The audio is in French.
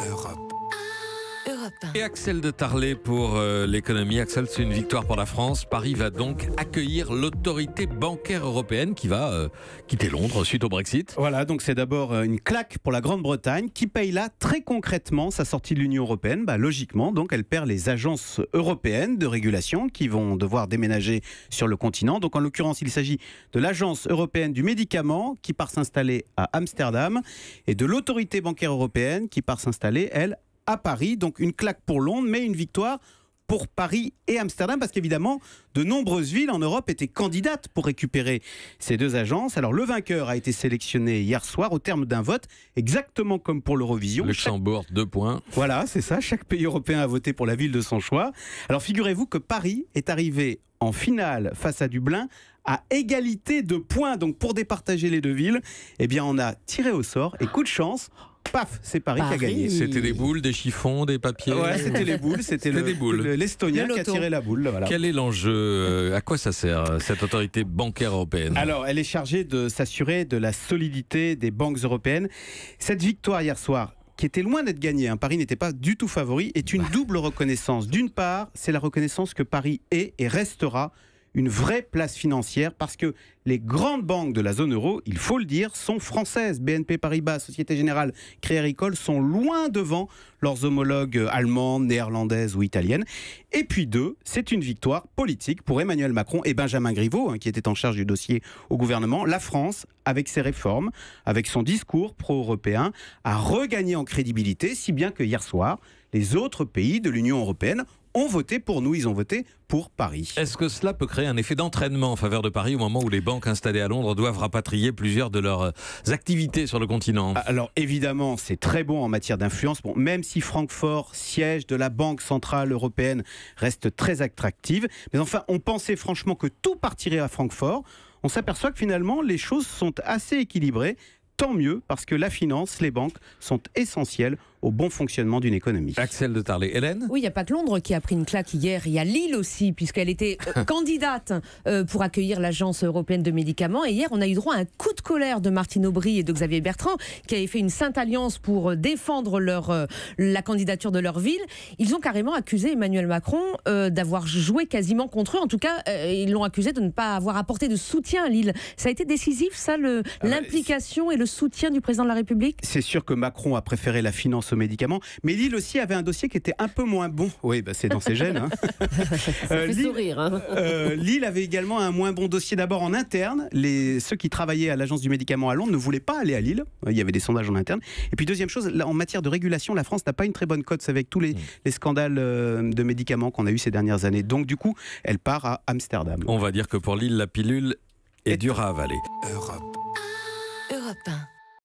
Europe. Et Axel de Tarlet pour l'économie. Axel, c'est une victoire pour la France. Paris va donc accueillir l'autorité bancaire européenne qui va quitter Londres suite au Brexit. Voilà, donc c'est d'abord une claque pour la Grande-Bretagne qui paye là très concrètement sa sortie de l'Union européenne. Logiquement, donc elle perd les agences européennes de régulation qui vont devoir déménager sur le continent. Donc en l'occurrence, il s'agit de l'Agence européenne du médicament qui part s'installer à Amsterdam et de l'autorité bancaire européenne qui part s'installer, elle, à Paris. Donc une claque pour Londres, mais une victoire pour Paris et Amsterdam, parce qu'évidemment, de nombreuses villes en Europe étaient candidates pour récupérer ces deux agences. Alors le vainqueur a été sélectionné hier soir au terme d'un vote, exactement comme pour l'Eurovision. Luxembourg, 2 points. Voilà, c'est ça, chaque pays européen a voté pour la ville de son choix. Alors figurez-vous que Paris est arrivé en finale face à Dublin à égalité de points. Donc pour départager les deux villes, eh bien on a tiré au sort et coup de chance, paf, c'est Paris qui a gagné. C'était des boules, des chiffons, des papiers. Ouais, c'était les boules, c'était l'Estonien qui a tiré la boule. Voilà. Quel est l'enjeu ? À quoi ça sert, cette autorité bancaire européenne ? Alors, elle est chargée de s'assurer de la solidité des banques européennes. Cette victoire hier soir, qui était loin d'être gagnée, Paris n'était pas du tout favori, est une double reconnaissance. D'une part, c'est la reconnaissance que Paris est et restera une vraie place financière, parce que les grandes banques de la zone euro, il faut le dire, sont françaises. BNP Paribas, Société Générale, Crédit Agricole sont loin devant leurs homologues allemandes, néerlandaises ou italiennes. Et puis deux, c'est une victoire politique pour Emmanuel Macron et Benjamin Griveaux, qui étaient en charge du dossier au gouvernement. La France, avec ses réformes, avec son discours pro-européen, a regagné en crédibilité, si bien que hier soir, les autres pays de l'Union européenne ont voté pour nous, ils ont voté pour Paris. Est-ce que cela peut créer un effet d'entraînement en faveur de Paris au moment où les banques installées à Londres doivent rapatrier plusieurs de leurs activités sur le continent ? Alors évidemment, c'est très bon en matière d'influence. Bon, même si Francfort, siège de la Banque Centrale Européenne, reste très attractive. Mais enfin, on pensait franchement que tout partirait à Francfort. On s'aperçoit que finalement, les choses sont assez équilibrées. Tant mieux, parce que la finance, les banques sont essentielles au bon fonctionnement d'une économie. Axel de Tarlet. Hélène ? Oui, il n'y a pas que Londres qui a pris une claque hier. Il y a Lille aussi, puisqu'elle était candidate pour accueillir l'Agence européenne de médicaments. Et hier, on a eu droit à un coup de colère de Martine Aubry et de Xavier Bertrand, qui avaient fait une sainte alliance pour défendre la candidature de leur ville. Ils ont carrément accusé Emmanuel Macron d'avoir joué quasiment contre eux. En tout cas, ils l'ont accusé de ne pas avoir apporté de soutien à Lille. Ça a été décisif, ça, l'implication et le soutien du président de la République ? C'est sûr que Macron a préféré la finance aux médicaments, mais Lille aussi avait un dossier qui était un peu moins bon. Oui, c'est dans ses gènes. Ça fait sourire. Lille avait également un moins bon dossier. D'abord en interne, ceux qui travaillaient à l'Agence du médicament à Londres ne voulaient pas aller à Lille. Il y avait des sondages en interne. Et puis deuxième chose, là, en matière de régulation, la France n'a pas une très bonne cote avec tous les scandales de médicaments qu'on a eu ces dernières années. Donc du coup, elle part à Amsterdam. On va dire que pour Lille, la pilule est dure à avaler. Europe. Europe 1.